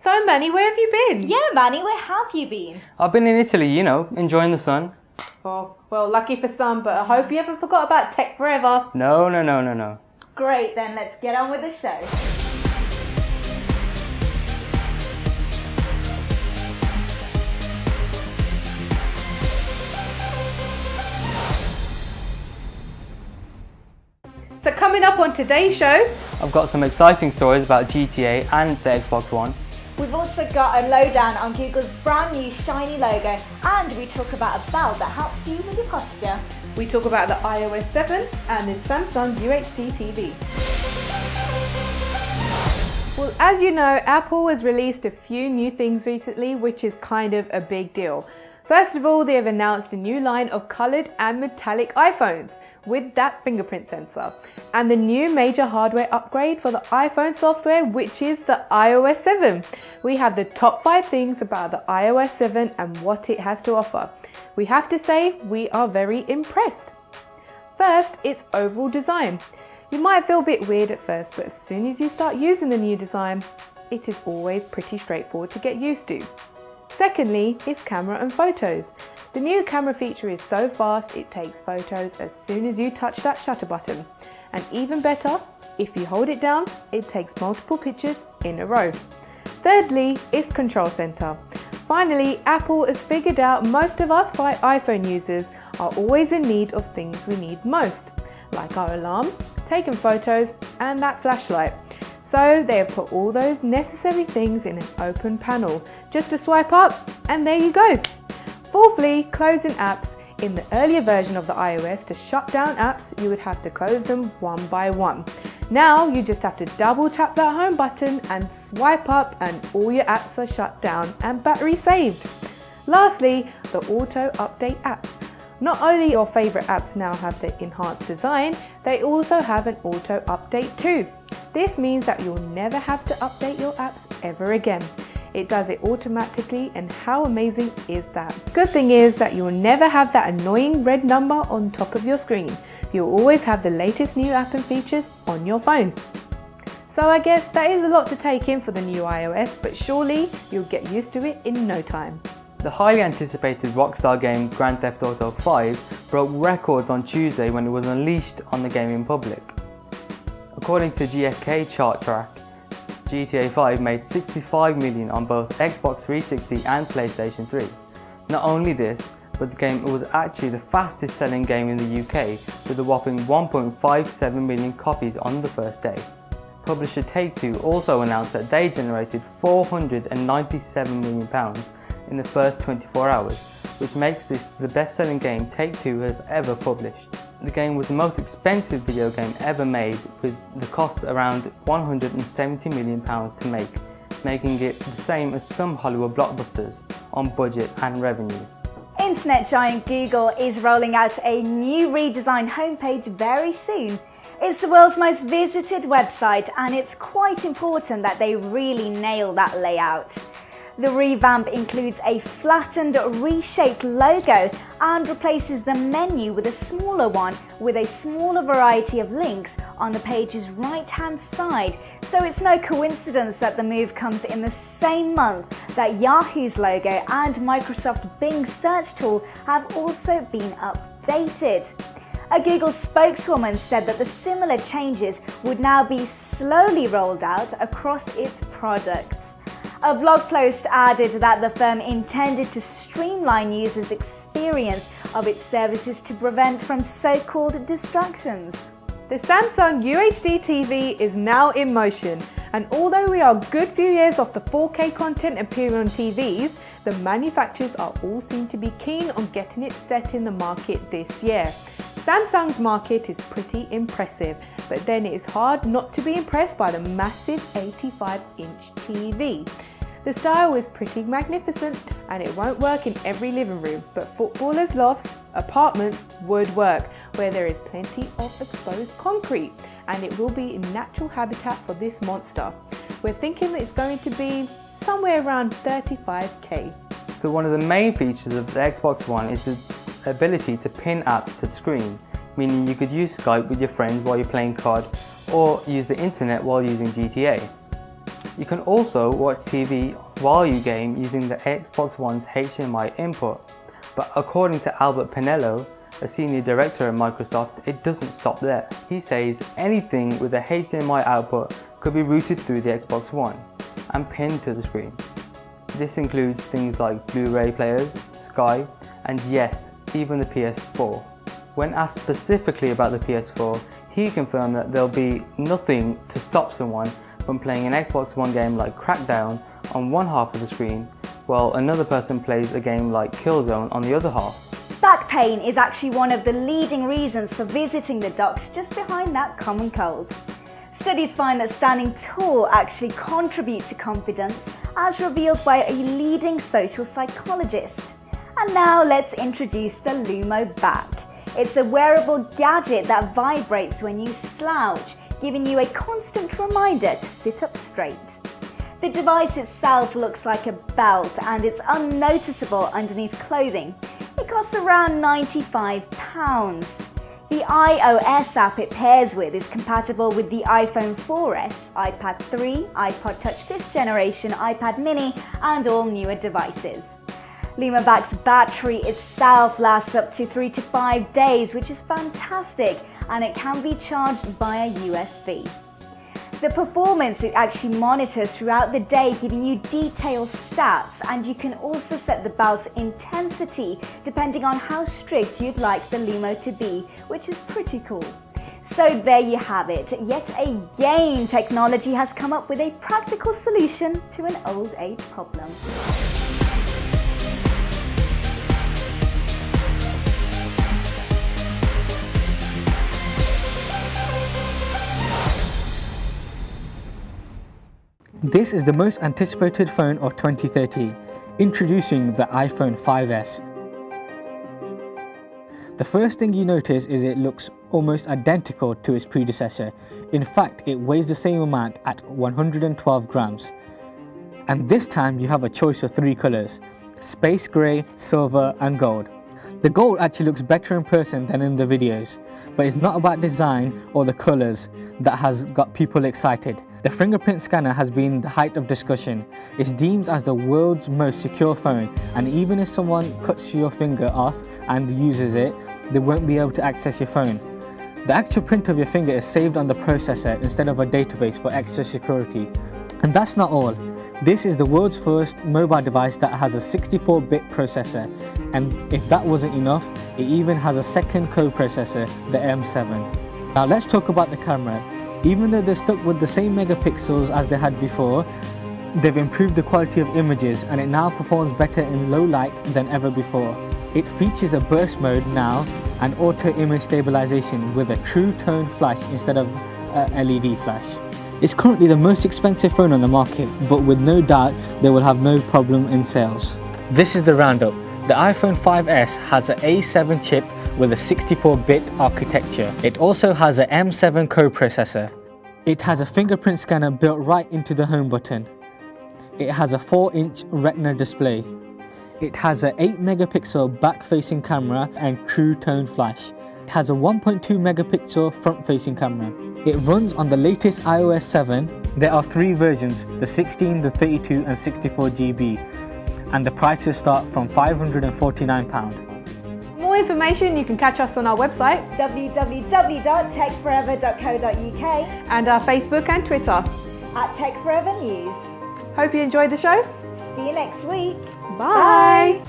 So Manny, where have you been? Yeah, Manny, where have you been? I've been in Italy, enjoying the sun. Oh, well, lucky for some, but I hope you haven't forgot about Techforever. No. Great, then let's get on with the show. So coming up on today's show, I've got some exciting stories about GTA and the Xbox One. We've also got a lowdown on Google's brand new shiny logo, and we talk about a belt that helps you with your posture. we talk about the iOS 7 and the Samsung UHD TV. Well, as you know, Apple has released a few new things recently, which is kind of a big deal. First of all, they have announced a new line of coloured and metallic iPhones with that fingerprint sensor, and the new major hardware upgrade for the iPhone software, which is the iOS 7. We have the top 5 things about the iOS 7 and what it has to offer. We have to say we are very impressed. First, its overall design. You might feel a bit weird at first, but as soon as you start using the new design, it is always pretty straightforward to get used to. Secondly, its camera and photos. The new camera feature is so fast it takes photos as soon as you touch that shutter button. And even better, if you hold it down, it takes multiple pictures in a row. Thirdly, its control center. Finally, Apple has figured out most of us iPhone users are always in need of things we need most, like our alarm, taking photos, and that flashlight. So they have put all those necessary things in an open panel, just to swipe up, and there you go. Fourthly, closing apps. In the earlier version of the iOS, to shut down apps, you would have to close them one by one. Now you just have to double tap that home button and swipe up, and all your apps are shut down and battery saved. Lastly, the auto update apps. Not only your favorite apps now have the enhanced design, they also have an auto update too. This means that you'll never have to update your apps ever again. It does it automatically, and how amazing is that? Good thing is that you'll never have that annoying red number on top of your screen. You'll always have the latest new app and features on your phone. So I guess that is a lot to take in for the new iOS, but surely you'll get used to it in no time. The highly anticipated Rockstar game Grand Theft Auto 5 broke records on Tuesday when it was unleashed on the gaming public. According to GfK Chart Track, GTA 5 made 65 million on both Xbox 360 and PlayStation 3. Not only this, but the game was actually the fastest selling game in the UK with a whopping 1.57 million copies on the first day. Publisher Take-Two also announced that they generated £497 million in the first 24 hours, which makes this the best-selling game Take-Two has ever published. The game was the most expensive video game ever made, with the cost around £170 million to make, making it the same as some Hollywood blockbusters on budget and revenue. Internet giant Google is rolling out a new redesigned homepage very soon. It's the world's most visited website, and it's quite important that they really nail that layout. The revamp includes a flattened, reshaped logo and replaces the menu with a smaller one with a smaller variety of links on the page's right-hand side. So it's no coincidence that the move comes in the same month that Yahoo's logo and Microsoft Bing search tool have also been updated. A Google spokeswoman said that the similar changes would now be slowly rolled out across its products. A blog post added that the firm intended to streamline users' experience of its services to prevent from so-called distractions. The Samsung UHD TV is now in motion, and although we are a good few years off the 4K content appearing on TVs, the manufacturers are all seem to be keen on getting it set in the market this year. Samsung's market is pretty impressive, but then it is hard not to be impressed by the massive 85-inch TV. The style is pretty magnificent, and it won't work in every living room, but footballers' lofts, apartments would work, where there is plenty of exposed concrete, and it will be a natural habitat for this monster. We're thinking that it's going to be somewhere around 35k. So one of the main features of the Xbox One is the ability to pin apps to the screen, meaning you could use Skype with your friends while you're playing COD, or use the internet while using GTA. You can also watch TV while you game using the Xbox One's HDMI input, but according to Albert Pinello, a senior director at Microsoft, it doesn't stop there. He says anything with a HDMI output could be routed through the Xbox One and pinned to the screen. This includes things like Blu-ray players, Sky, and yes, even the PS4. When asked specifically about the PS4, he confirmed that there'll be nothing to stop someone from playing an Xbox One game like Crackdown on one half of the screen, while another person plays a game like Killzone on the other half. Back pain is actually one of the leading reasons for visiting the docks, just behind that common cold. Studies find that standing tall actually contributes to confidence, as revealed by a leading social psychologist. And now let's introduce the Lumo Back. It's a wearable gadget that vibrates when you slouch, giving you a constant reminder to sit up straight. The device itself looks like a belt and it's unnoticeable underneath clothing. It costs around £95. The iOS app it pairs with is compatible with the iPhone 4S, iPad 3, iPod Touch 5th generation, iPad mini and all newer devices. LumaBack's battery itself lasts up to 3 to 5 days, which is fantastic, and it can be charged via USB. The performance it actually monitors throughout the day, giving you detailed stats, and you can also set the belt's intensity depending on how strict you'd like the Lumo to be, which is pretty cool. So there you have it. Yet again, technology has come up with a practical solution to an old age problem. This is the most anticipated phone of 2013, introducing the iPhone 5S. The first thing you notice is it looks almost identical to its predecessor. In fact, it weighs the same amount at 112 grams. And this time you have a choice of 3 colors: space grey, silver and gold. The gold actually looks better in person than in the videos, but it's not about design or the colors that has got people excited. The fingerprint scanner has been the height of discussion. It's deemed as the world's most secure phone, and even if someone cuts your finger off and uses it, they won't be able to access your phone. The actual print of your finger is saved on the processor instead of a database for extra security. And that's not all. This is the world's first mobile device that has a 64-bit processor, and if that wasn't enough, it even has a second co-processor, the M7. Now let's talk about the camera. Even though they're stuck with the same megapixels as they had before, they've improved the quality of images and it now performs better in low light than ever before. It features a burst mode now and auto image stabilization with a true tone flash instead of a LED flash. It's currently the most expensive phone on the market, but with no doubt they will have no problem in sales. This is the roundup. The iPhone 5S has an A7 chip with a 64-bit architecture. It also has an M7 co-processor. It has a fingerprint scanner built right into the home button. It has a 4-inch Retina display. It has an 8-megapixel back-facing camera and true tone flash. It has a 1.2 megapixel front-facing camera. It runs on the latest iOS 7. There are 3 versions, the 16, the 32 and 64 GB, and the prices start from £549. For more information, you can catch us on our website www.techforever.co.uk and our Facebook and Twitter. at Techforever News. Hope you enjoyed the show. See you next week. Bye.